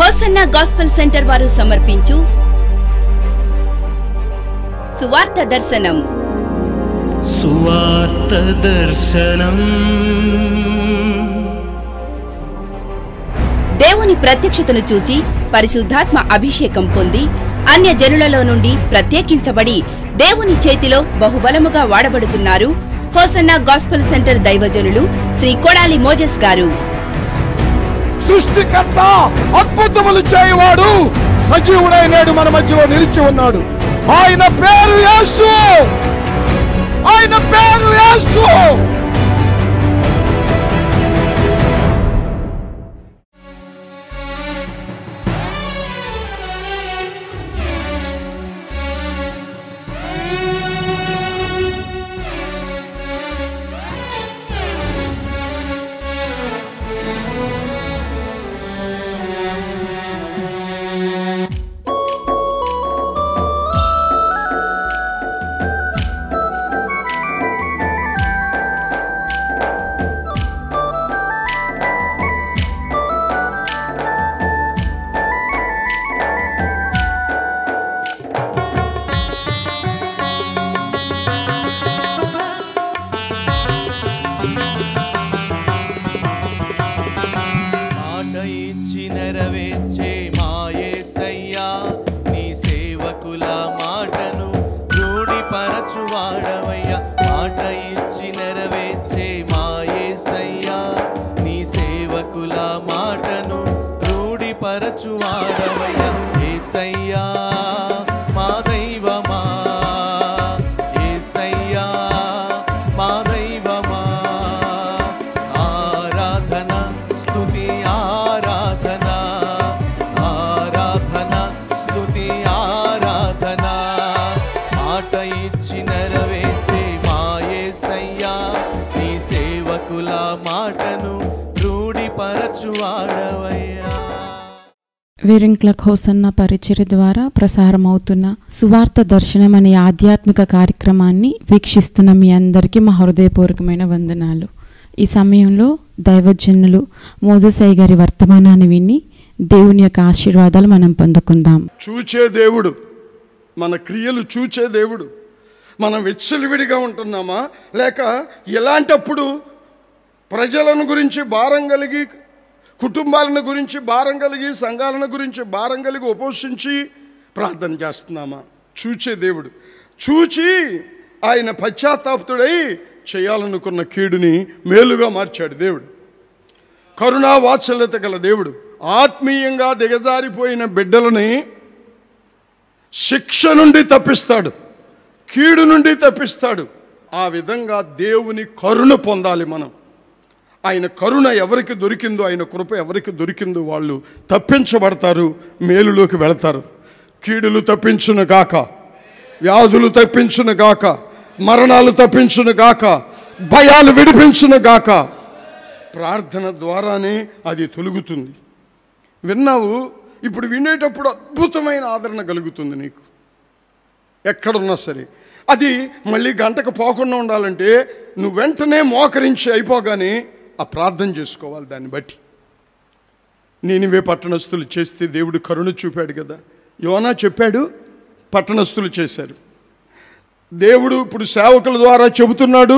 Hosanna gospel centre వారు సమర్పించు సువార్త దర్శనం. సువార్త దర్శనం. దేవుని ప్రత్యక్షతను చూచి పరిశుద్ధాత్మ అభిషేకం పొంది అన్య జనులలో నుండి ప్రత్యేకించబడి దేవుని చేతిలో బహుబలముగా వాడబడుతున్నారు హోసన్నా గాస్పెల్ సెంటర్ దైవజనులు శ్రీ కొడాలి మోజెస్ గారు. సృష్టికర్త, అద్భుతములు చేయవాడు, సజీవుడై నేడు మన మధ్యలో నిలిచి ఉన్నాడు. ఆయన పేరు యేసు. ఆయన పేరు యేసు. వీరింగ్లక్ హోసన్నా పరిచర్య ద్వారా ప్రసారమవుతున్న సువార్త దర్శనం అనే ఆధ్యాత్మిక కార్యక్రమాన్ని వీక్షిస్తున్న మీ అందరికీ మా హృదయపూర్వకమైన వందనాలు. ఈ సమయంలో దైవజనులు మోజెస్ గారి వర్తమానాన్ని విని దేవుని యొక్క ఆశీర్వాదాలు మనం పొందుకుందాం. చూచే దేవుడు, మన క్రియలు చూచే దేవుడు. మనం విచ్చలవిడిగా ఉంటున్నామా, లేక ఎలాంటప్పుడు ప్రజలను గురించి భారం కలిగి, కుటుంబాలను గురించి భారం కలిగి, సంఘాలను గురించి భారం కలిగి ఉపవసించి ప్రార్థన చేస్తున్నామా? చూచే దేవుడు. చూచి ఆయన పశ్చాత్తాపుతుడై చేయాలనుకున్న కీడుని మేలుగా మార్చాడు దేవుడు. కరుణా వాత్సల్యత గల దేవుడు ఆత్మీయంగా దిగజారిపోయిన బిడ్డలని శిక్ష నుండి తప్పిస్తాడు, కీడు నుండి తప్పిస్తాడు. ఆ విధంగా దేవుని కరుణ పొందాలి మనం. ఆయన కరుణ ఎవరికి దొరికిందో, ఆయన కృప ఎవరికి దొరికిందో వాళ్ళు తప్పించబడతారు, మేలులోకి వెళతారు. కీడులు తప్పించును గాక, వ్యాధులు తప్పించును గాక, మరణాలు తప్పించును గాక, భయాలు విడిపించును గాక. ప్రార్థన ద్వారానే అది తొలుగుతుంది. విన్నావు, ఇప్పుడు వినేటప్పుడు అద్భుతమైన ఆదరణ కలుగుతుంది నీకు ఎక్కడున్నా సరే. అది మళ్ళీ గంటకు పోకుండా ఉండాలంటే నువ్వు వెంటనే మోకరించి అయిపోగానే ఆ ప్రార్థన చేసుకోవాలి. దాన్ని బట్టి నీనివే పట్టణస్థులు చేస్తే దేవుడు కరుణ చూపాడు కదా. యోనా చెప్పాడు, పట్టణస్థులు చేశారు. దేవుడు ఇప్పుడు సేవకుల ద్వారా చెబుతున్నాడు,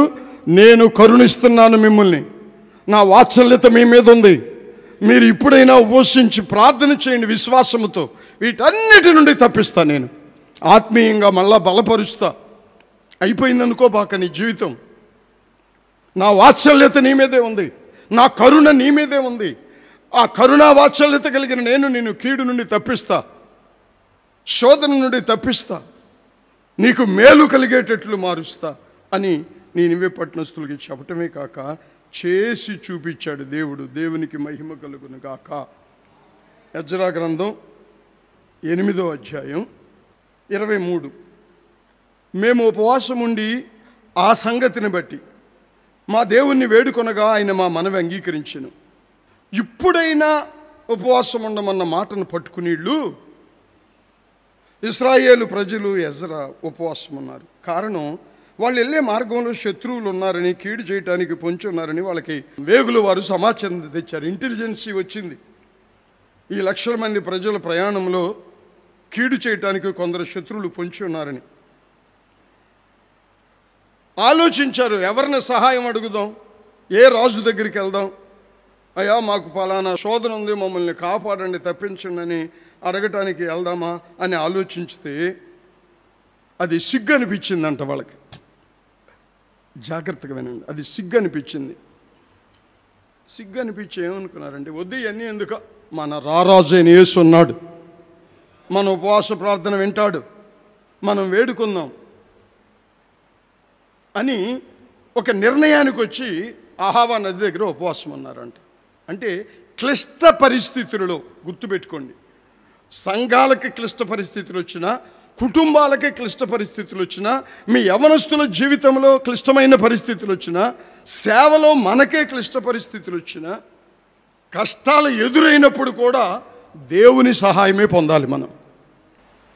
నేను కరుణిస్తున్నాను మిమ్మల్ని, నా వాత్సల్యత మీ మీద ఉంది. మీరు ఇప్పుడైనా ఉపవసించి ప్రార్థన చేయండి విశ్వాసముతో, వీటన్నిటి నుండి తప్పిస్తా, నేను ఆత్మీయంగా మళ్ళా బలపరుస్తా. అయిపోయిందనుకోబాక నీ జీవితం. నా వాత్సల్యత నీ మీదే ఉంది, నా కరుణ నీ మీదే ఉంది. ఆ కరుణా వాత్సల్యత కలిగిన నేను కీడు నుండి తప్పిస్తా, శోధన నుండి తప్పిస్తా, నీకు మేలు కలిగేటట్లు మారుస్తా అని నీనివే పట్టణస్థులకి చెప్పటమే కాక చేసి చూపించాడు దేవుడు. దేవునికి మహిమ కలుగును గాక. ఎజ్రా గ్రంథం 8వ అధ్యాయం 23. మేము ఉపవాసం ఉండి ఆ సంగతిని బట్టి మా దేవుణ్ణి వేడుకొనగా ఆయన మా మనవి అంగీకరించెను. ఇప్పుడైనా ఉపవాసం ఉండమన్న మాటను పట్టుకునేళ్ళు ఇశ్రాయేలు ప్రజలు ఎజ్రా ఉపవాసం ఉన్నారు. కారణం, వాళ్ళు వెళ్ళే మార్గంలో శత్రువులు ఉన్నారని, కీడు చేయడానికి పొంచి ఉన్నారని వాళ్ళకి వేగులు వారు సమాచారం తెచ్చారు. ఇంటెలిజెన్సీ వచ్చింది. ఈ లక్షల మంది ప్రజల ప్రయాణంలో కీడు చేయటానికి కొందరు శత్రువులు పొంచి ఉన్నారని ఆలోచించారు. ఎవరిని సహాయం అడుగుదాం, ఏ రాజు దగ్గరికి వెళ్దాం, అయ్యా మాకు పలానా శోధన ఉంది, మమ్మల్ని కాపాడండి, తప్పించండి అని అడగటానికి వెళ్దామా అని ఆలోచించితే అది సిగ్గు అనిపించిందంట వాళ్ళకి. జాగ్రత్తగా వినండి, అది సిగ్గు అనిపించింది. సిగ్గు అనిపించి ఏమనుకున్నారంటే, వద్దు ఇవన్నీ ఎందుకు, మన రారాజు అయిన యేసు ఉన్నాడు, మన ఉపవాస ప్రార్థన వింటాడు, మనం వేడుకుందాం అని ఒక నిర్ణయానికి వచ్చి అహావా నది దగ్గర ఉపవాసం ఉన్నారంట. అంటే క్లిష్ట పరిస్థితులలో, గుర్తుపెట్టుకోండి, సంఘాలకి క్లిష్ట పరిస్థితులు వచ్చినా, కుటుంబాలకి క్లిష్ట పరిస్థితులు వచ్చినా, మీ యవనస్తుల జీవితంలో క్లిష్టమైన పరిస్థితులు వచ్చినా, సేవలో మనకే క్లిష్ట పరిస్థితులు వచ్చినా, కష్టాలు ఎదురైనప్పుడు కూడా దేవుని సహాయమే పొందాలి మనం.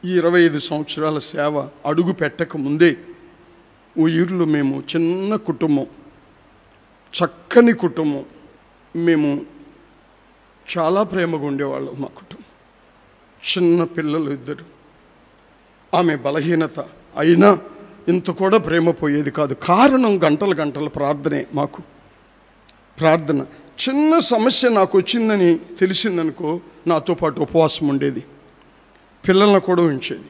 ఈ 25 సంవత్సరాల సేవ అడుగు పెట్టక ముందే ఊరిలో మేము చిన్న కుటుంబం, చక్కని కుటుంబం, మేము చాలా ప్రేమగా ఉండేవాళ్ళం. మా కుటుంబం, చిన్న పిల్లలు 2, ఆమె బలహీనత అయినా ఇంత కూడా ప్రేమ పోయేది కాదు. కారణం గంటల గంటల ప్రార్థనే. మాకు ప్రార్థన. చిన్న సమస్య నాకు వచ్చిందని తెలిసిందనుకో, నాతో పాటు ఉపవాసం ఉండేది, పిల్లలను కూడా ఉంచేది.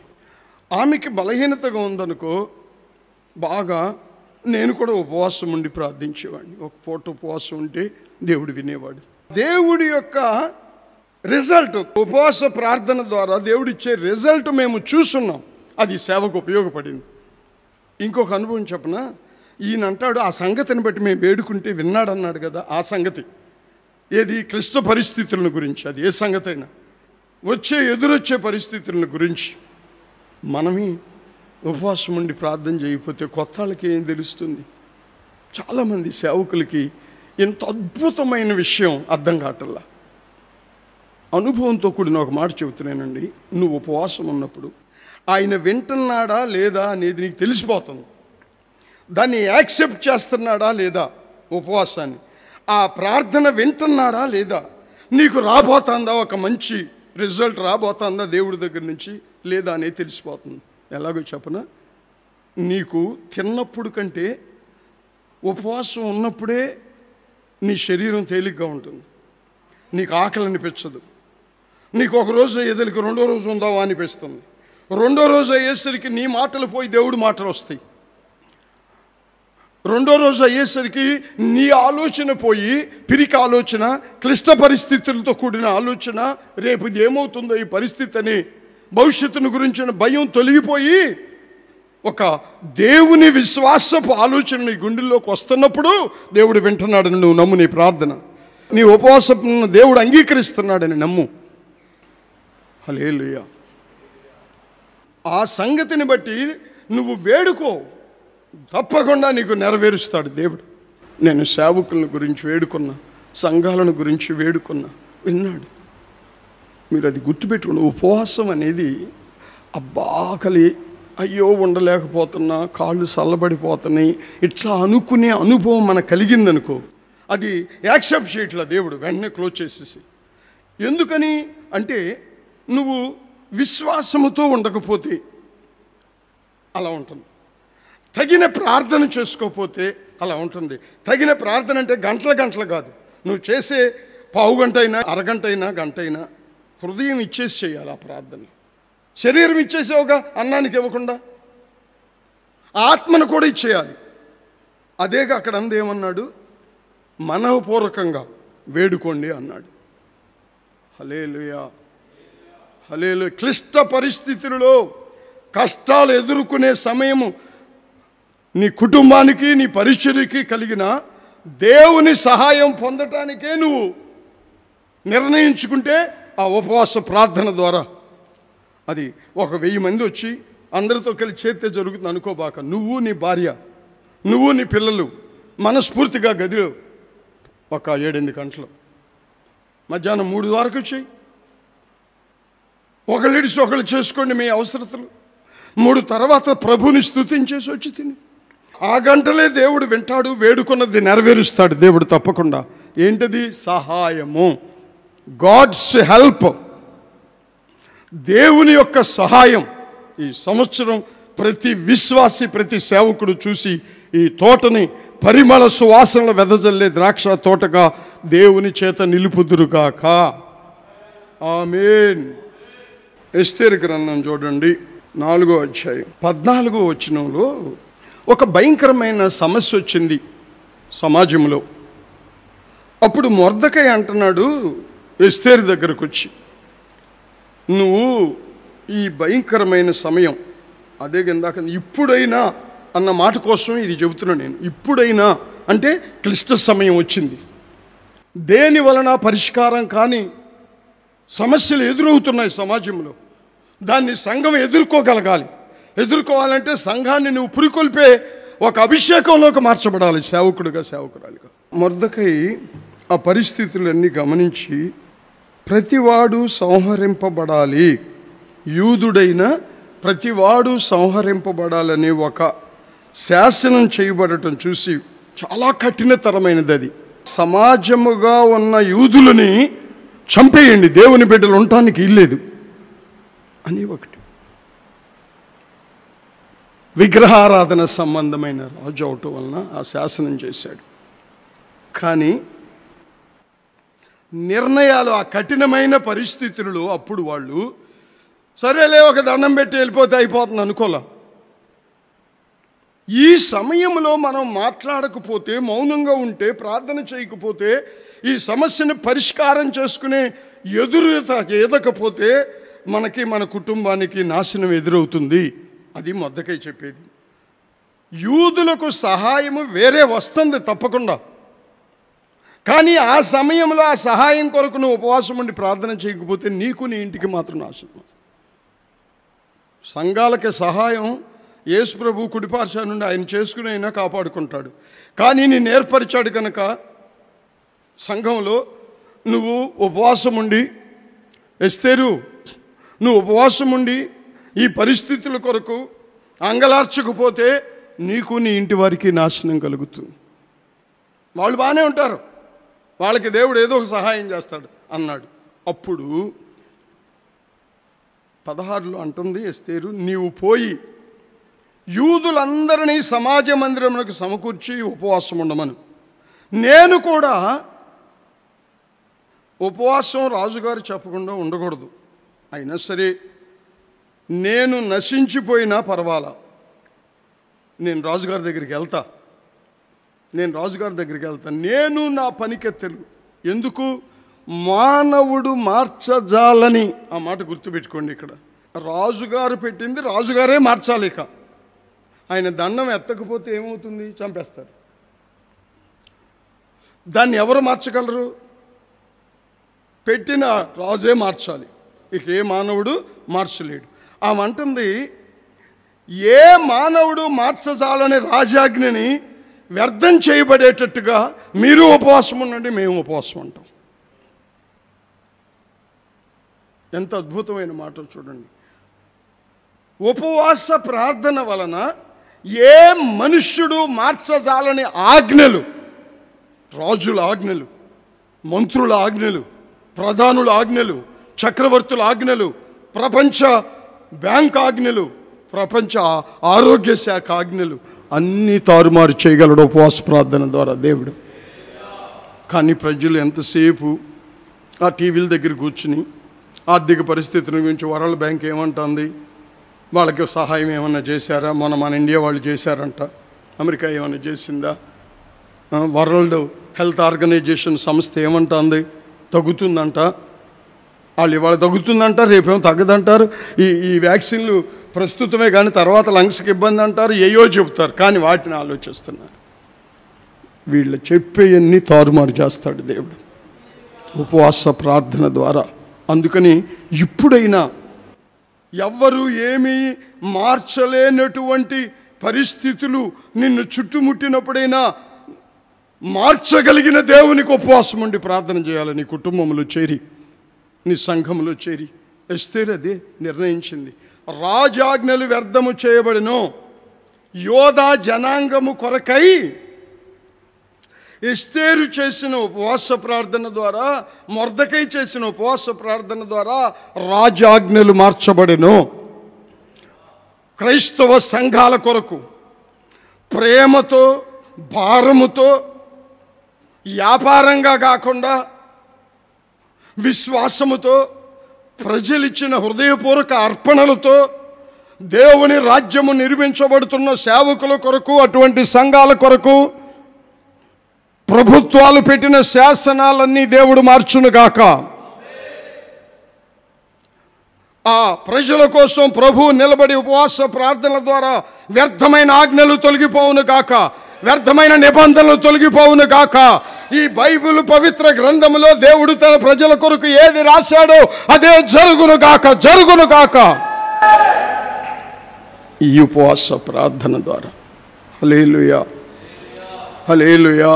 ఆమెకి బలహీనతగా ఉందనుకో, బాగా నేను కూడా ఉపవాసం ఉండి ప్రార్థించేవాడిని. ఒక పూట ఉపవాసం ఉంటే దేవుడు వినేవాడు. దేవుడి యొక్క రిజల్ట్, ఉపవాస ప్రార్థన ద్వారా దేవుడిచ్చే రిజల్ట్ మేము చూస్తున్నాం. అది సేవకు ఉపయోగపడింది. ఇంకొక అనుభవం చెప్పనా, ఈయన అంటాడు, ఆ సంగతిని బట్టి మేము వేడుకుంటే విన్నాడన్నాడు కదా, ఆ సంగతి ఏది, క్లిష్ట పరిస్థితులను గురించి. అది ఏ సంగతి అయినా, ఎదురొచ్చే పరిస్థితులను గురించి మనమే ఉపవాసం ఉండి ప్రార్థన చేయకపోతే కొత్త వాళ్ళకి ఏం తెలుస్తుంది? చాలామంది సేవకులకి ఇంత అద్భుతమైన విషయం అర్థం కావట్లా. అనుభవంతో కూడిన ఒక మాట చెబుతున్నానండి. నువ్వు ఉపవాసం ఉన్నప్పుడు ఆయన వింటున్నాడా లేదా అనేది నీకు తెలిసిపోతుంది. దాన్ని యాక్సెప్ట్ చేస్తున్నాడా లేదా, ఉపవాసాన్ని, ఆ ప్రార్థన వింటున్నాడా లేదా, నీకు రాబోతుందా ఒక మంచి రిజల్ట్ రాబోతుందా దేవుడి దగ్గర నుంచి లేదా అనేది తెలిసిపోతుంది. ఎలాగో చెప్పనా, నీకు తిన్నప్పుడు కంటే ఉపవాసం ఉన్నప్పుడే నీ శరీరం తేలిగ్గా ఉంటుంది, నీకు ఆకలి అనిపించదు. నీకు ఒక రోజు ఎదురికి రెండో రోజు ఉందావా అనిపిస్తుంది. రెండో రోజు అయ్యేసరికి నీ మాటలు పోయి దేవుడి మాటలు వస్తాయి. రెండో రోజు అయ్యేసరికి నీ ఆలోచన పోయి పిరికి ఆలోచన, క్లిష్ట పరిస్థితులతో కూడిన ఆలోచన, రేపు ఇది ఏమవుతుందో ఈ పరిస్థితి అని భవిష్యత్తును గురించిన భయం తొలగిపోయి ఒక దేవుని విశ్వాసపు ఆలోచన నీ గుండెల్లోకి వస్తున్నప్పుడు దేవుడు వింటున్నాడని నువ్వు నమ్ము. నీ ప్రార్థన, నీ ఉపవాసం దేవుడు అంగీకరిస్తున్నాడని నమ్ము. హల్లెలూయా. ఆ సంగతిని బట్టి నువ్వు వేడుకో, తప్పకుండా నీకు నెరవేరుస్తాడు దేవుడు. నేను సేవకులను గురించి వేడుకున్నా, సంఘాలను గురించి వేడుకున్నా, విన్నాడు. మీరు అది గుర్తుపెట్టుకుని, ఉపవాసం అనేది అబ్బాకలి, అయ్యో ఉండలేకపోతున్నా, కాళ్ళు చల్లబడిపోతున్నాయి, ఇట్లా అనుకునే అనుభవం మనకు కలిగిందనుకో, అది యాక్సెప్ట్ చేయట్లా దేవుడు, వెంటనే క్లోజ్ చేసేసి. ఎందుకని అంటే నువ్వు విశ్వాసముతో ఉండకపోతే అలా ఉంటుంది. తగిన ప్రార్థన చేసుకోకపోతే అలా ఉంటుంది. తగిన ప్రార్థన అంటే గంటల గంటలు కాదు, నువ్వు చేసే పావు గంట అయినా, అరగంట అయినా, గంట అయినా హృదయం ఇచ్చేసి చేయాలి ఆ ప్రార్థన. శరీరం ఇచ్చేసావుగా అన్నానికి ఇవ్వకుండా, ఆత్మను కూడా ఇచ్చేయాలి. అదేగా అక్కడ అందేమన్నాడు, మనఃపూర్వకంగా వేడుకోండి అన్నాడు. హల్లెలూయా, హల్లెలూయా. క్లిష్ట పరిస్థితులలో కష్టాలు ఎదుర్కొనే సమయము నీ కుటుంబానికి, నీ పరిచర్యకి కలిగిన దేవుని సహాయం పొందటానికే నువ్వు నిర్ణయించుకుంటే ఆ ఉపవాస ప్రార్థన ద్వారా, అది ఒక 1000 మంది వచ్చి అందరితో కలిసి చేస్తే జరుగుతుంది అనుకోబాక. నువ్వు, నీ భార్య, నువ్వు, నీ పిల్లలు మనస్ఫూర్తిగా గదిలో ఒక 7-8 గంటలు, మధ్యాహ్నం 3 వరకు వచ్చి ఒకళ్ళిడిసి ఒకళ్ళు చేసుకోండి మీ అవసరతలు. 3 తర్వాత ప్రభుని స్తుతించేసి వచ్చి తిని. ఆ గంటలే దేవుడు వింటాడు, వేడుకున్నది నెరవేరుస్తాడు దేవుడు తప్పకుండా. ఏంటది? సహాయము. గాడ్స్ హెల్ప్, దేవుని యొక్క సహాయం ఈ సంవత్సరం ప్రతి విశ్వాసి, ప్రతి సేవకుడు చూసి ఈ తోటని పరిమళ సువాసనలు వెదజల్లే ద్రాక్ష తోటగా దేవుని చేత నిలుపుదురుగాక. ఆమేన్. ఎస్తేరు గ్రంథం చూడండి, 4వ అధ్యాయం 14వ వచనంలో ఒక భయంకరమైన సమస్య వచ్చింది సమాజంలో. అప్పుడు మొర్దెకై అంటున్నాడు ఎస్తేరు దగ్గరకు వచ్చి, నువ్వు ఈ భయంకరమైన సమయం, అదే ఇందాక ఇప్పుడైనా అన్న మాట కోసం ఇది చెబుతున్నాను నేను. ఇప్పుడైనా అంటే క్లిష్ట సమయం వచ్చింది, దేని వలన పరిష్కారం కానీ సమస్యలు ఎదురవుతున్నాయి సమాజంలో. దాన్ని సంఘం ఎదుర్కోగలగాలి. ఎదుర్కోవాలంటే సంఘాన్ని నువ్వు పురికొల్పే ఒక అభిషేకంలోకి మార్చబడాలి, సేవకుడిగా, సేవకురాలిగా. మొర్దెకై ఆ పరిస్థితులన్నీ గమనించి ప్రతివాడు సంహరింపబడాలి, యూదుడైన ప్రతివాడు సంహరింపబడాలనే ఒక శాసనం చేయబడటం చూసి చాలా కఠినతరమైనది అది. సమాజముగా ఉన్న యూదులని చంపేయండి, దేవుని బిడ్డలు ఉండటానికి ఇల్లేదు అని ఒకటి. విగ్రహారాధన సంబంధమైన రాజు అవటం వలన ఆ శాసనం చేశాడు. కానీ నిర్ణయాలు, ఆ కఠినమైన పరిస్థితులలో అప్పుడు వాళ్ళు సరేలే ఒక దండం పెట్టి వెళ్ళిపోతే అయిపోతుంది అనుకోలే. ఈ సమయంలో మనం మాట్లాడకపోతే, మౌనంగా ఉంటే, ప్రార్థన చేయకపోతే, ఈ సమస్యను పరిష్కారం చేసుకునే ఎదకపోతే మనకి, మన కుటుంబానికి నాశనం ఎదురవుతుంది. అది మొర్దెకై చెప్పేది. యూదులకు సహాయము వేరే వస్తుంది తప్పకుండా, కానీ ఆ సమయంలో ఆ సహాయం కొరకు నువ్వు ఉపవాసం ఉండి ప్రార్థన చేయకపోతే నీకు, నీ ఇంటికి మాత్రం నాశనం. సంఘాలకి సహాయం యేసు ప్రభు కుడిపార్శ్వ నుండి ఆయన చేసుకుని అయినా కాపాడుకుంటాడు. కానీ నేను ఏర్పరిచాడు కనుక సంఘంలో నువ్వు ఉపవాసం ఉండి, ఎస్తేరు నువ్వు ఉపవాసం ఉండి ఈ పరిస్థితుల కొరకు అంగలార్చకపోతే నీకు, నీ ఇంటి వారికి నాశనం కలుగుతుంది. వాళ్ళు బాగానే ఉంటారు, వాళ్ళకి దేవుడు ఏదో ఒక సహాయం చేస్తాడు అన్నాడు. అప్పుడు 16లో అంటుంది ఎస్తేరు, నీవు పోయి యూదులందరినీ సమాజ మందిరమునకు సమకూర్చి ఉపవాసం ఉండమను. నేను కూడా ఉపవాసం రాజుగారు చెప్పకుండా ఉండకూడదు, అయినా సరే నేను నశించిపోయినా పర్వాలా, నేను రాజుగారి దగ్గరికి వెళ్తా, నేను నా పనికెత్తెలు. ఎందుకు? మానవుడు మార్చజాలని. ఆ మాట గుర్తుపెట్టుకోండి. ఇక్కడ రాజుగారు పెట్టింది రాజుగారే మార్చాలి. ఇక ఆయన దండం ఎత్తకపోతే ఏమవుతుంది? చంపేస్తారు. దాన్ని ఎవరు మార్చగలరు? పెట్టిన రాజే మార్చాలి, ఇక ఏ మానవుడు మార్చలేడు. ఆమె అంటుంది, ఏ మానవుడు మార్చజాలని రాజాజ్ఞని వ్యర్థం చేయబడేటట్టుగా మీరు ఉపవాసం ఉండండి, మేము ఉపవాసం ఉంటాం. ఎంత అద్భుతమైన మాట చూడండి. ఉపవాస ప్రార్థన వలన ఏ మనుష్యుడు మార్చజాలని ఆజ్ఞలు, రాజుల ఆజ్ఞలు, మంత్రుల ఆజ్ఞలు, ప్రధానుల ఆజ్ఞలు, చక్రవర్తుల ఆజ్ఞలు, ప్రపంచ బ్యాంక్ ఆజ్ఞలు, ప్రపంచ ఆరోగ్య శాఖ ఆజ్ఞలు అన్నీ తారుమారు చేయగలడు ఉపవాస ప్రార్థన ద్వారా దేవుడు. కానీ ప్రజలు ఎంతసేపు ఆ టీవీల దగ్గర కూర్చుని ఆర్థిక పరిస్థితుల గురించి వరల్డ్ బ్యాంక్ ఏమంటుంది, వాళ్ళకి సహాయం ఏమన్నా చేశారా? మన ఇండియా వాళ్ళు చేశారంట, అమెరికా ఏమన్నా చేసిందా? వరల్డ్ హెల్త్ ఆర్గనైజేషన్ సంస్థ ఏమంటుంది, తగ్గుతుందంట. వాళ్ళు ఇవాళ తగ్గుతుందంట, రేపేమో తగ్గదంటారు. ఈ వ్యాక్సిన్లు ప్రస్తుతమే కానీ తర్వాత లంగ్స్కి ఇబ్బంది అంటారు, ఏయో చెబుతారు. కానీ వాటిని ఆలోచిస్తున్నారు. వీళ్ళు చెప్పేయన్నీ తారుమారు చేస్తాడు దేవుడు ఉపవాస ప్రార్థన ద్వారా. అందుకని ఇప్పుడైనా ఎవ్వరూ ఏమీ మార్చలేనటువంటి పరిస్థితులు నిన్ను చుట్టుముట్టినప్పుడైనా మార్చగలిగిన దేవునికి ఉపవాసం ఉండి ప్రార్థన చేయాలి. నీ కుటుంబంలో చేరి, నీ సంఘంలో చేరి. ఎస్తేరు అదే నిర్ణయించింది. రాజాజ్ఞలు వ్యర్థము చేయబడినో యోధా జనాంగము కొరకై ఎస్తేరు చేసిన ఉపవాస ప్రార్థన ద్వారా, మొర్దెకై చేసిన ఉపవాస ప్రార్థన ద్వారా రాజాజ్ఞలు మార్చబడెను. క్రైస్తవ సంఘాల కొరకు ప్రేమతో, భారముతో, వ్యాపారంగా కాకుండా విశ్వాసముతో, ప్రజలిచ్చిన హృదయపూర్వక అర్పణలతో దేవుని రాజ్యము నిర్మించబడుతున్న సేవకుల కొరకు, అటువంటి సంఘాల కొరకు ప్రభుత్వాలు పెట్టిన శాసనాలన్నీ దేవుడు మార్చునుగాక. ఆ ప్రజల కోసం ప్రభువు నిలబడి ఉపవాస ప్రార్థనల ద్వారా వ్యర్థమైన ఆజ్ఞలు తొలగిపోవును గాక, వ్యర్థమైన నిబంధనలు తొలగిపోవును గాక. ఈ బైబిల్ పవిత్ర గ్రంథములో దేవుడు తన ప్రజల కొరకు ఏది రాశాడో అదే జరుగును గాక, జరుగును గాక. ఈ ఉపవాస ప్రార్థన ద్వారా హల్లెలూయా, హల్లెలూయా.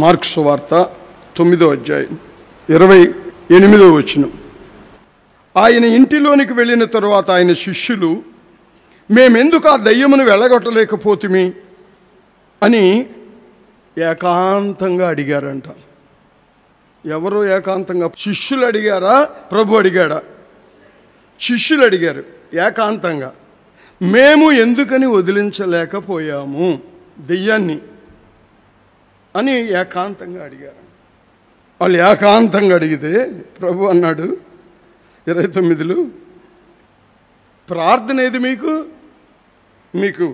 మార్కు సువార్త 9వ అధ్యాయం 28వ వచనం. ఆయన ఇంటిలోనికి వెళ్ళిన తరువాత ఆయన శిష్యులు, మేమెందుకు ఆ దయ్యమును వెళ్ళగొట్టలేకపోతుమి అని ఏకాంతంగా అడిగారంట. ఎవరు ఏకాంతంగా? శిష్యులు అడిగారా, ప్రభు అడిగాడా? శిష్యులు అడిగారు ఏకాంతంగా. మేము ఎందుకని వదిలించలేకపోయాము దెయ్యాన్ని అని ఏకాంతంగా అడిగారు. వాళ్ళు ఏకాంతంగా అడిగితే ప్రభు అన్నాడు 29లో, ప్రార్థన ఏది మీకు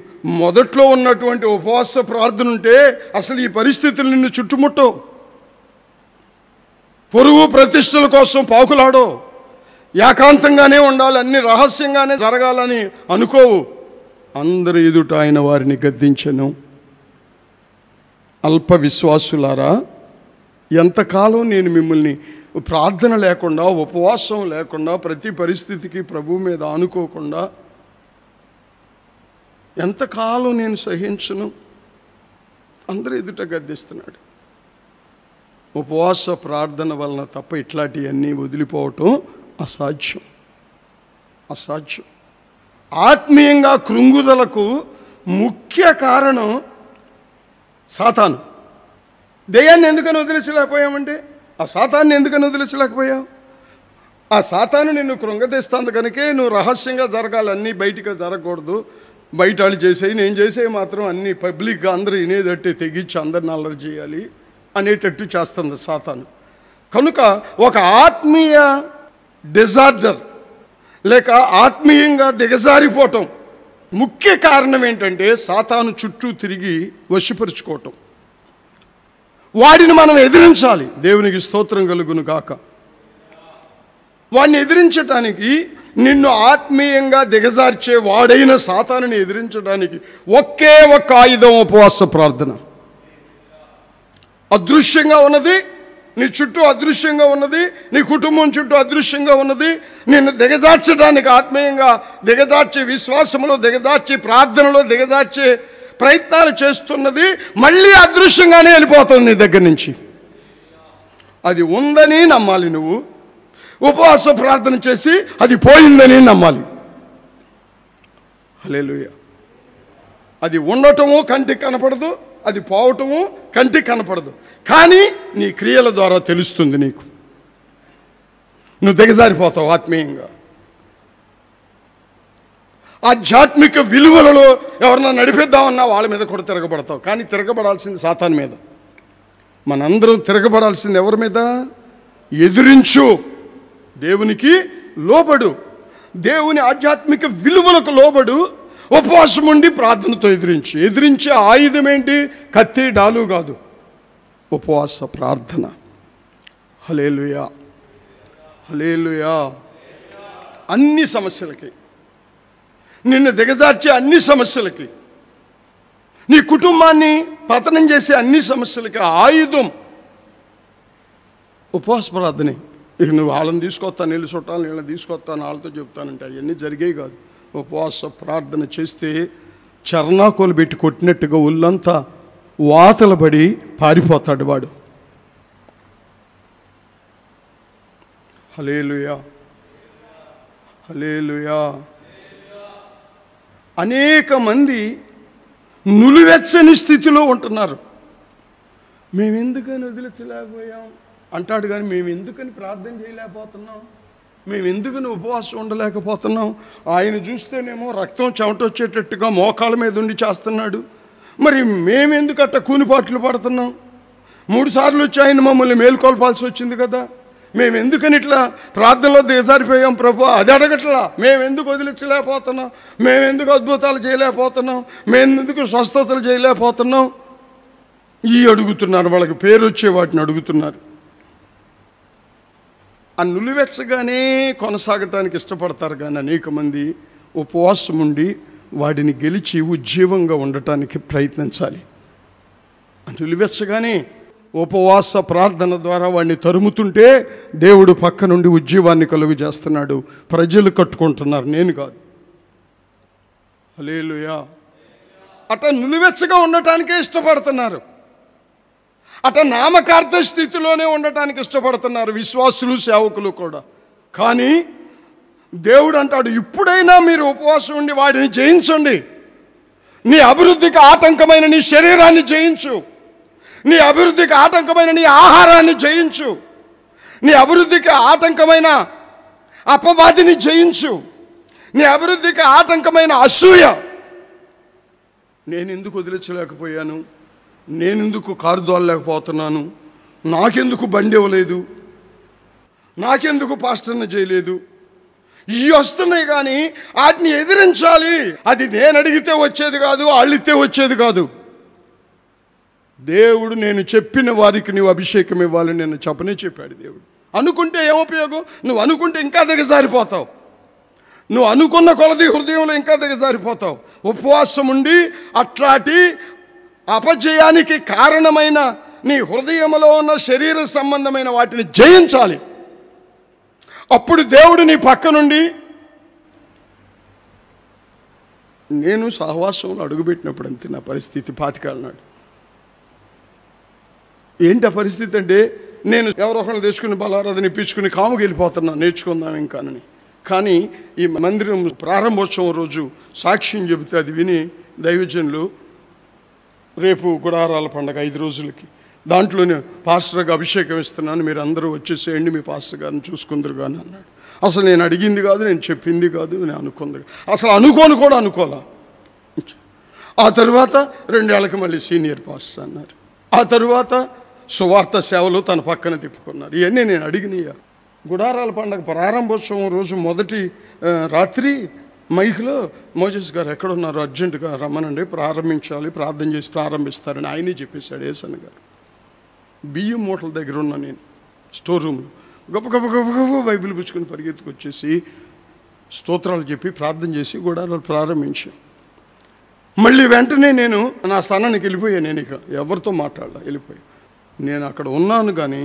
మొదట్లో ఉన్నటువంటి ఉపవాస ప్రార్థన ఉంటే అసలు ఈ పరిస్థితులు నిన్ను చుట్టుముట్టవు. పొరుగు ప్రతిష్టల కోసం పాకులాడో, ఏకాంతంగానే ఉండాలి, అన్ని రహస్యంగానే జరగాలని అనుకోవు. అందరి ఎదుట ఆయన వారిని గద్దించెను. అల్ప విశ్వాసులారా, ఎంతకాలం నేను మిమ్మల్ని ప్రార్థన లేకుండా, ఉపవాసం లేకుండా, ప్రతి పరిస్థితికి ప్రభు మీద ఆనుకోకుండా ఎంతకాలం నేను సహించను? అందరూ ఎదుట గద్దిస్తున్నాడు. ఉపవాస ప్రార్థన వలన తప్ప ఇట్లాంటివన్నీ వదిలిపోవటం అసాధ్యం, అసాధ్యం. ఆత్మీయంగా కృంగుదలకు ముఖ్య కారణం సాతాను. దెయ్యాన్ని ఎందుకని వదిలించలేకపోయామంటే, ఆ సాతాన్ని ఎందుకని వదిలించలేకపోయావు? ఆ సాతాను నిన్ను కృంగదీస్తుంది కనుకే నువ్వు రహస్యంగా జరగాలి, అన్నీ బయటికి జరగకూడదు. బయట వాళ్ళు చేసేవి నేను చేసేవి మాత్రం అన్నీ పబ్లిక్గా అందరూ వినేటట్టే తెగించి అందరిని అల్లరి చేయాలి అనేటట్టు చేస్తుంది సాతాను. కనుక ఒక ఆత్మీయ డిజార్డర్ లేక ఆత్మీయంగా దిగజారిపోవటం ముఖ్య కారణం ఏంటంటే సాతాను చుట్టూ తిరిగి వశపరుచుకోవటం. వాడిని మనం ఎదిరించాలి. దేవునికి స్తోత్రం కలుగును గాక. వాడిని ఎదిరించటానికి, నిన్ను ఆత్మీయంగా దిగజార్చే వాడైన సాతానుని ఎదిరించడానికి ఒకే ఒక్క ఆయుధం ఉపవాస ప్రార్థన. అదృశ్యంగా ఉన్నది నీ చుట్టూ, అదృశ్యంగా ఉన్నది నీ కుటుంబం చుట్టూ, అదృశ్యంగా ఉన్నది నిన్ను దిగజార్చడానికి, ఆత్మీయంగా దిగజార్చే, విశ్వాసంలో దిగజార్చే, ప్రార్థనలో దిగజార్చే ప్రయత్నాలు చేస్తున్నది మళ్ళీ అదృశ్యంగానే వెళ్ళిపోతుంది నీ దగ్గర నుంచి. అది ఉందని నమ్మాలి. నువ్వు ఉపవాస ప్రార్థన చేసి అది పోయిందని నమ్మాలి. హల్లెలూయా. అది ఉండటము కంటికి కనపడదు, అది పోవటము కంటికి కనపడదు, కానీ నీ క్రియల ద్వారా తెలుస్తుంది నీకు. నువ్వు దిగజారిపోతావు ఆత్మీయంగా. ఆధ్యాత్మిక విలువలలో ఎవరన్నా నడిపిద్దామన్నా వాళ్ళ మీద కూడా తిరగబడతావు. కానీ తిరగబడాల్సింది సాతాను మీద. మనందరం తిరగబడాల్సింది ఎవరి మీద? ఎదిరించు, దేవునికి లోబడు, దేవుని ఆధ్యాత్మిక విలువలకు లోబడు, ఉపవాసం ఉండి ప్రార్థనతో ఎదిరించు. ఎదిరించే ఆయుధం ఏంటి? కత్తి డాలు కాదు, ఉపవాస ప్రార్థన. హల్లెలూయా, హల్లెలూయా. అన్ని సమస్యలకి, నిన్ను దిగజార్చే అన్ని సమస్యలకి, నీ కుటుంబాన్ని పతనం చేసే అన్ని సమస్యలకి ఆయుధం ఉపవాస ప్రార్థనే. ఇక నువ్వు వాళ్ళని తీసుకొస్తాను, నీళ్ళు చుట్టాలు నీళ్ళని తీసుకొస్తాను, వాళ్ళతో చెప్తానంటే అవన్నీ జరిగేవి కాదు. ఉపవాస ప్రార్థన చేస్తే చర్నాకోలు పెట్టి కొట్టినట్టుగా ఒళ్ళంతా వాతలు పడి పారిపోతాడు వాడు. హల్లెలూయా, హల్లెలూయా. అనేక మంది నులివెచ్చని స్థితిలో ఉంటున్నారు. మేము ఎందుకని వదిలించలేకపోయాం అంటాడు, కానీ మేము ఎందుకని ప్రార్థన చేయలేకపోతున్నాం, మేము ఎందుకని ఉపవాసం ఉండలేకపోతున్నాం. ఆయన చూస్తేనేమో రక్తం చెమట వచ్చేటట్టుగా మోకాళ్ళ మీద ఉండి చేస్తున్నాడు. మరి మేమెందుకు అట్ట కూనిపాట్లు పడుతున్నాం? 3 సార్లు వచ్చి ఆయన మమ్మల్ని మేల్కొల్పాల్సి వచ్చింది కదా. మేము ఎందుకని ఇట్లా ప్రార్థనలో దిగజారిపోయాం ప్రభు, అది అడగట్లా. మేమెందుకు వదిలించలేకపోతున్నాం, మేమెందుకు అద్భుతాలు చేయలేకపోతున్నాం, మేమెందుకు స్వస్థతలు చేయలేకపోతున్నాం, అడుగుతున్నారు. వాళ్ళకి పేరు వచ్చే వాటిని అడుగుతున్నారు. ఆ నులివెచ్చగానే కొనసాగటానికి ఇష్టపడతారు, కానీ అనేక మంది ఉపవాసం ఉండి వాటిని గెలిచి ఉజ్జీవంగా ఉండటానికి ప్రయత్నించాలి. నులివెచ్చగానే ఉపవాస ప్రార్థన ద్వారా వాడిని తరుముతుంటే దేవుడు పక్క నుండి ఉజ్జీవాన్ని కలుగు చేస్తున్నాడు. ప్రజలు కట్టుకుంటున్నారు, నేను కాదు. హల్లెలూయా. అట నులివెచ్చగా ఉండటానికే ఇష్టపడుతున్నారు, అట నామకార్థ స్థితిలోనే ఉండటానికి ఇష్టపడుతున్నారు విశ్వాసులు, సేవకులు కూడా. కానీ దేవుడు అంటాడు, ఇప్పుడైనా మీరు ఉపవాసం ఉండి వాడిని జయించండి. నీ అభివృద్ధికి ఆటంకమైన నీ శరీరాన్ని జయించు, నీ అభివృద్ధికి ఆటంకమైన నీ ఆహారాన్ని జయించు, నీ అభివృద్ధికి ఆటంకమైన అపవాదిని జయించు, నీ అభివృద్ధికి ఆటంకమైన అసూయ. నేను ఎందుకు వదిలించలేకపోయాను, నేనెందుకు కారు దోలలేకపోతున్నాను, నాకెందుకు బండి ఇవ్వలేదు, నాకెందుకు పాస్టర్ని చేయలేదు, ఇవి వస్తున్నాయి. కానీ వాటిని ఎదిరించాలి. అది నేను అడిగితే వచ్చేది కాదు, వాళ్ళితే వచ్చేది కాదు. దేవుడు నేను చెప్పిన వారికి నువ్వు అభిషేకం ఇవ్వాలని నేను చెప్పాడు దేవుడు. అనుకుంటే ఏం ఉపయోగం? నువ్వు అనుకుంటే ఇంకా దిగజారిపోతావు, నువ్వు అనుకున్న కొలది హృదయంలో ఇంకా దిగజారిపోతావు. ఉపవాసం ఉండి అట్లాంటి అపజయానికి కారణమైన నీ హృదయంలో ఉన్న శరీర సంబంధమైన వాటిని జయించాలి. అప్పుడు దేవుడు నీ పక్క నుండి. నేను సహవాసంలో అడుగుపెట్టినప్పుడు అంతే నా పరిస్థితి. 25 ఏళ్ళ నాడు ఏంటి ఆ పరిస్థితి అంటే, నేను ఎవరో ఒకరిని తెచ్చుకుని బలారాధన ఇప్పించుకుని కాముకి వెళ్ళిపోతున్నాను, నేర్చుకుందాం ఇంకానని. కానీ ఈ మందిరం ప్రారంభోత్సవం రోజు సాక్ష్యం చెబితే అది విని దైవజనులు, రేపు గుడారాల పండగ 5 రోజులకి, దాంట్లోనే పాస్టర్గా అభిషేకం ఇస్తున్నాను, మీరు అందరూ వచ్చేసేయండి, మీ పాస్టర్ గారిని చూసుకుందరు కానీ అన్నాడు. అసలు నేను అడిగింది కాదు, నేను చెప్పింది కాదు, నేను అనుకుంది, అసలు అనుకోను కూడా అనుకోలే. ఆ తర్వాత 2 ఏళ్ళకి మళ్ళీ సీనియర్ పాస్టర్ అన్నారు. ఆ తర్వాత సువార్త సేవలు తన పక్కన తిప్పుకున్నారు. ఇవన్నీ నేను అడిగినయ్యా. గుడారాల పండగ ప్రారంభోత్సవం రోజు మొదటి రాత్రి మైక్లో మోజెస్ గారు ఎక్కడున్నారు, అర్జెంటుగా రమ్మనండి, ప్రారంభించాలి, ప్రార్థన చేసి ప్రారంభిస్తారని ఆయనే చెప్పేశాడు. ఏసన్న గారు బియ్యం మూటల దగ్గర ఉన్నా నేను స్టోర్ రూమ్లో గొప్ప గొప్ప గొప్ప గొప్ప బైబిల్ పుచ్చుకొని పరిగెత్తుకొచ్చేసి స్తోత్రాలు చెప్పి ప్రార్థన చేసి గుడారాలు ప్రారంభించాను. మళ్ళీ వెంటనే నేను నా స్థానానికి వెళ్ళిపోయాను. నేను ఇక ఎవరితో మాట్లాడాల వెళ్ళిపోయి నేను అక్కడ ఉన్నాను. కానీ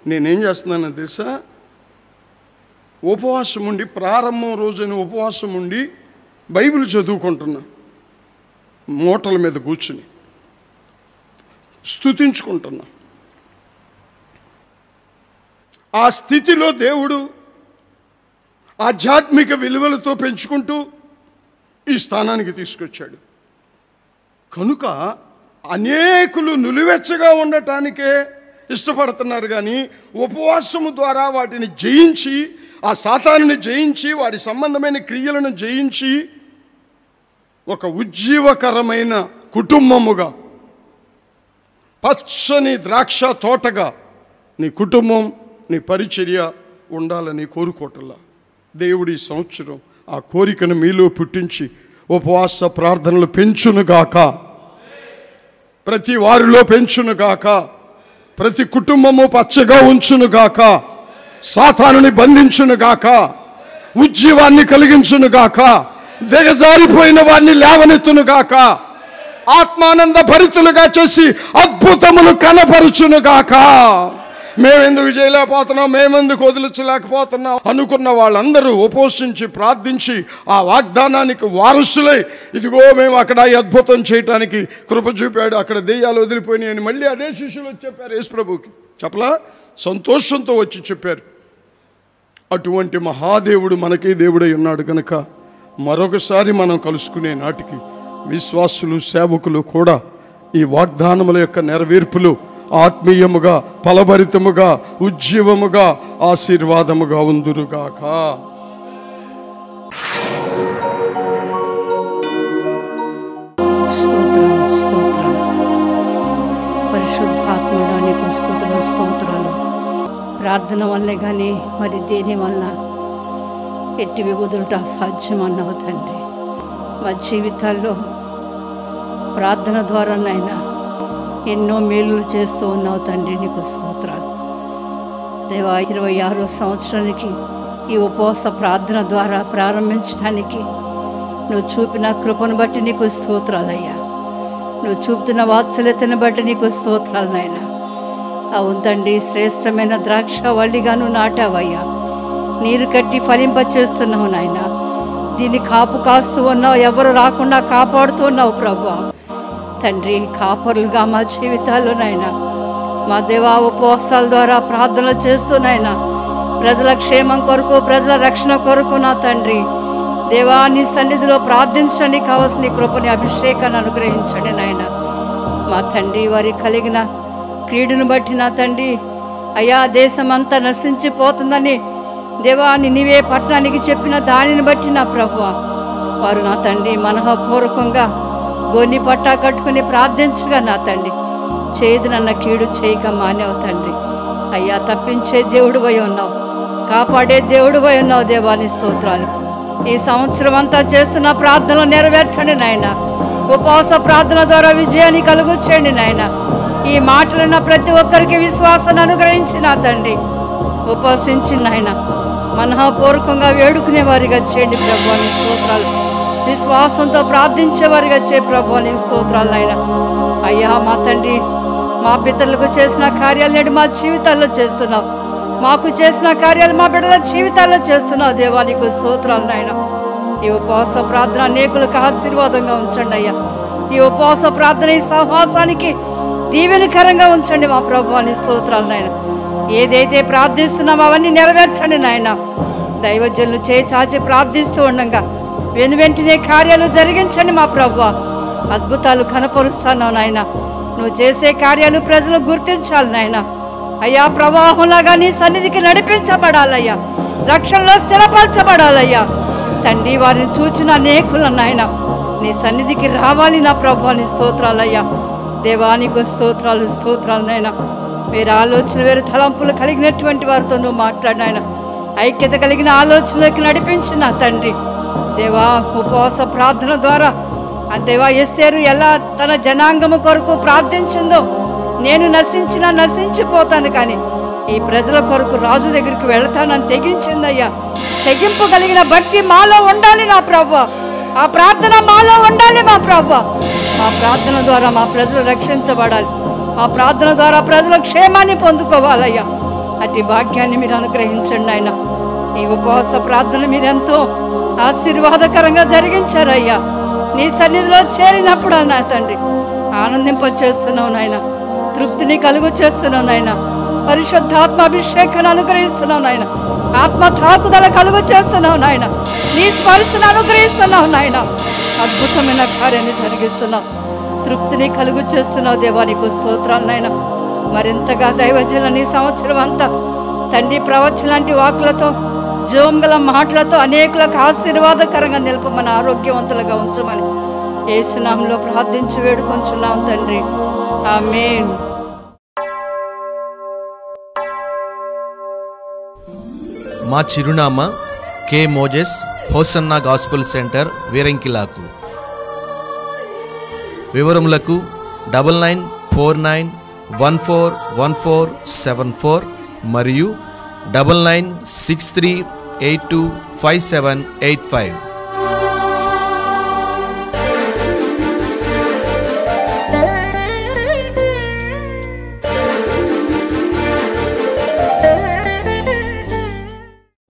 నేనేం చేస్తున్నాను తెలుసా, ఉపవాసం ఉండి ప్రారంభం రోజున ఉపవాసం ఉండి బైబిల్ చదువుకుంటున్నా, మూటల మీద కూర్చుని స్తుతించుకుంటున్నా. ఆ స్థితిలో దేవుడు ఆధ్యాత్మిక విలువలతో పెంచుకుంటూ ఈ స్థానానికి తీసుకొచ్చాడు. కనుక అనేకులు నులివెచ్చగా ఉండటానికే ఇష్టపడుతున్నారు. కానీ ఉపవాసము ద్వారా వాటిని జయించి, ఆ సాతానుని జయించి, వాటి సంబంధమైన క్రియలను జయించి ఒక ఉజ్జీవకరమైన కుటుంబముగా, పచ్చని ద్రాక్ష తోటగా నీ కుటుంబం, నీ పరిచర్య ఉండాలని కోరుకోవటంలా దేవుడి సంవత్సరం ఆ కోరికను మీలో పుట్టించి ఉపవాస ప్రార్థనలు పెంచునుగాక, ప్రతి వారిలో పెంచునుగాక, ప్రతి కుటుంబము పచ్చగా ఉంచునుగాక, సాతానుని బంధించునుగాక, ఉజ్జీవాన్ని కలిగించునుగాక, దిగజారిపోయిన వారిని లేవనెత్తునుగాక, ఆత్మానంద భరితులుగా చేసి అద్భుతములు కనపరుచునుగాక. మేమెందుకు చేయలేకపోతున్నాం, మేమెందుకు వదిలించలేకపోతున్నాం అనుకున్న వాళ్ళందరూ ఉపవసించి ప్రార్థించి ఆ వాగ్దానానికి వారసులై, ఇదిగో మేము అక్కడ ఈ అద్భుతం చేయటానికి కృప చూపాడు, అక్కడ దెయ్యాలు వదిలిపోయినాయని మళ్ళీ అదే శిష్యులు వచ్చి చెప్పారు. యేసుప్రభుకి చెప్పలా, సంతోషంతో వచ్చి చెప్పారు. అటువంటి మహాదేవుడు మనకే దేవుడై ఉన్నాడు కనుక మరొకసారి మనం కలుసుకునే నాటికి విశ్వాసులు, సేవకులు కూడా ఈ వాగ్దానముల యొక్క నెరవేర్పులు ఆత్మీయముగా, ఫలభరితముగా, ఉజ్జీవముగా, ఆశీర్వాదముగా ఉందురుగాక. పరిశుద్ధాత్ముడా నీకు స్తుతులు, స్తోత్రాలు. ప్రార్థన వల్లే కానీ మరి దేని వల్ల ఎట్టివి వదులుట అసాధ్యమన్నావు తండ్రి. మా జీవితాల్లో ప్రార్థన ద్వారానైనా ఎన్నో మేలులు చేస్తూ ఉన్నావు తండ్రి, నీకు స్తోత్రాలు దేవా. 26వ సంవత్సరానికి ఈ ఉపవాస ప్రార్థన ద్వారా ప్రారంభించడానికి నువ్వు చూపిన కృపను బట్టి నీకు స్తోత్రాలయ్యా. నువ్వు చూపుతున్న వాత్సల్యతను బట్టి నీకు స్తోత్రాలనైనా. అవును తండ్రి, శ్రేష్టమైన ద్రాక్ష వల్లిగా నువ్వు నాటావయ్యా. నీరు కట్టి ఫలింపచేస్తున్నావు నాయన. దీన్ని కాపు కాస్తూ ఉన్నావు, ఎవరు రాకుండా కాపాడుతూ ఉన్నావు ప్రభువా. తండ్రి, కాపరులుగా మా జీవితాల్లోనైనా మా దేవా ఉపవాసాల ద్వారా ప్రార్థనలు చేస్తూనైనా ప్రజల క్షేమం కొరకు, ప్రజల రక్షణ కొరకు నా తండ్రి దేవా నీ సన్నిధిలో ప్రార్థించడానికి కావాల్సిన కృపని, అభిషేకాన్ని అనుగ్రహించండి నాయన. మా తండ్రి, వారి కలిగిన క్రీడును బట్టి నా తండ్రి అయ్యా దేశమంతా నశించిపోతుందని దేవా నినివే పట్టణానికి చెప్పిన దానిని బట్టి నా ప్రభువా వారు నా తండ్రి మనఃపూర్వకంగా గోని పట్టా కట్టుకుని ప్రార్థించగా నా తండ్రి చేదునన్న కీడు చేయక మానేవు తండ్రి. అయ్యా తప్పించే దేవుడివై ఉన్నావు, కాపాడే దేవుడివై ఉన్నావు దేవాని స్తోత్రాలు. ఈ సంవత్సరం అంతా చేస్తున్న ప్రార్థనలు నెరవేర్చండి నాయన. ఉపవాస ప్రార్థన ద్వారా విజయాన్ని కలుగు చేయండి నాయన. ఈ మాటలున్న ప్రతి ఒక్కరికి విశ్వాసాన్ని అనుగ్రహించిన తండ్రి ఉపవసించి నాయన మనఃపూర్వకంగా వేడుకునే వారిగా చేయండి ప్రభువాని స్తోత్రాలు. విశ్వాసంతో ప్రార్థించే వారిగా చే ప్రభువాని స్తోత్రాలు నాయన. అయ్యా మా తండ్రి, మా పితరులకు చేసిన కార్యాలు నేడు మా జీవితాల్లో చేస్తున్నావు. మాకు చేసిన కార్యాలు మా బిడ్డల జీవితాల్లో చేస్తున్నావు దేవానికి స్తోత్రాలు నాయన. ఈ ఉపవాస ప్రార్థన అనేకులకు ఆశీర్వాదంగా ఉంచండి అయ్యా. ఈ ఉపవాస ప్రార్థన ఈ సహవాసానికి దీవెనకరంగా ఉంచండి మా ప్రభువాని స్తోత్రాలు నాయన. ఏదైతే ప్రార్థిస్తున్నామో అవన్నీ నెరవేర్చండి నాయన. దైవజనులు చేయి చాచి ప్రార్థిస్తూ ఉండగా వెనువెంటనే కార్యాలు జరిగించండి మా ప్రభువా. అద్భుతాలు కనపరుస్తున్నావు నాయన. నువ్వు చేసే కార్యాలు ప్రజలు గుర్తించాలి నాయన. అయ్యా ప్రవాహంలాగా నీ సన్నిధికి నడిపించబడాలయ్యా, రక్షణలో స్థిరపరచబడాలయ్యా తండ్రి. వారిని చూచిన అనేకులు నాయన నీ సన్నిధికి రావాలి నా ప్రభువాని స్తోత్రాలయ్యా. దేవానికి స్తోత్రాలు, స్తోత్రాలు నాయన. వేరే ఆలోచన, వేరే తలంపులు కలిగినటువంటి వారితో నువ్వు మాట్లాడినాయన. ఐక్యత కలిగిన ఆలోచనలోకి నడిపించిన తండ్రి దేవా. ఉపవాస ప్రార్థన ద్వారా ఆ దేవా ఎస్తేరు ఎలా తన జనాంగము కొరకు ప్రార్థించిందో, నేను నశించినా నశించిపోతాను కానీ ఈ ప్రజల కొరకు రాజు దగ్గరికి వెళతానని తెగించిందయ్యా. తెగింపు కలిగిన భక్తి మాలో ఉండాలి నా ప్రభువా. ఆ ప్రార్థన మాలో ఉండాలి మా ప్రభువా. మా ప్రార్థన ద్వారా మా ప్రజలు రక్షించబడాలి. మా ప్రార్థన ద్వారా ప్రజల క్షేమాన్ని పొందుకోవాలయ్యా. అట్టి భాగ్యాన్ని మీరు అనుగ్రహించండి ఆయన. ఈ ఉపవాస ప్రార్థన మీరెంతో ఆశీర్వాదకరంగా జరిగించారయ్యా. నీ సన్నిధిలో చేరినప్పుడు నా తండ్రి ఆనందింప చేస్తున్నావు నాయన. తృప్తిని కలుగు చేస్తున్నావు నాయన. పరిశుద్ధాత్మ అభిషేకాన్ని అనుగ్రహిస్తున్నావు నాయన. ఆత్మ తాకుదల కలుగు చేస్తున్నావు నాయన. నీ స్పర్శను అనుగ్రహిస్తున్నావు నాయన. అద్భుతమైన కార్యాన్ని జరిగిస్తున్నావు. తృప్తిని కలుగు చేస్తున్నావు దేవానికి స్తోత్రాలు నాయన. మరింతగా దైవజనుల నీ సంవత్సరం అంతా తండ్రి ప్రవచన లాంటి వాకులతో, జోంగల మాటలతో అనేకులకు ఆశీర్వాదకరంగా నిలపమని, ఆరోగ్యవంతులుగా ఉంచమని యేసు నామములో ప్రార్థించి వేడుకొంచున్నాం తండ్రి. ఆమేన్. మా చిరునామా కే మోజెస్, హోసన్నా గాస్పుల్ సెంటర్, వీరంకిలాకు. వివరములకు 9949141474 మరియు 9963825785.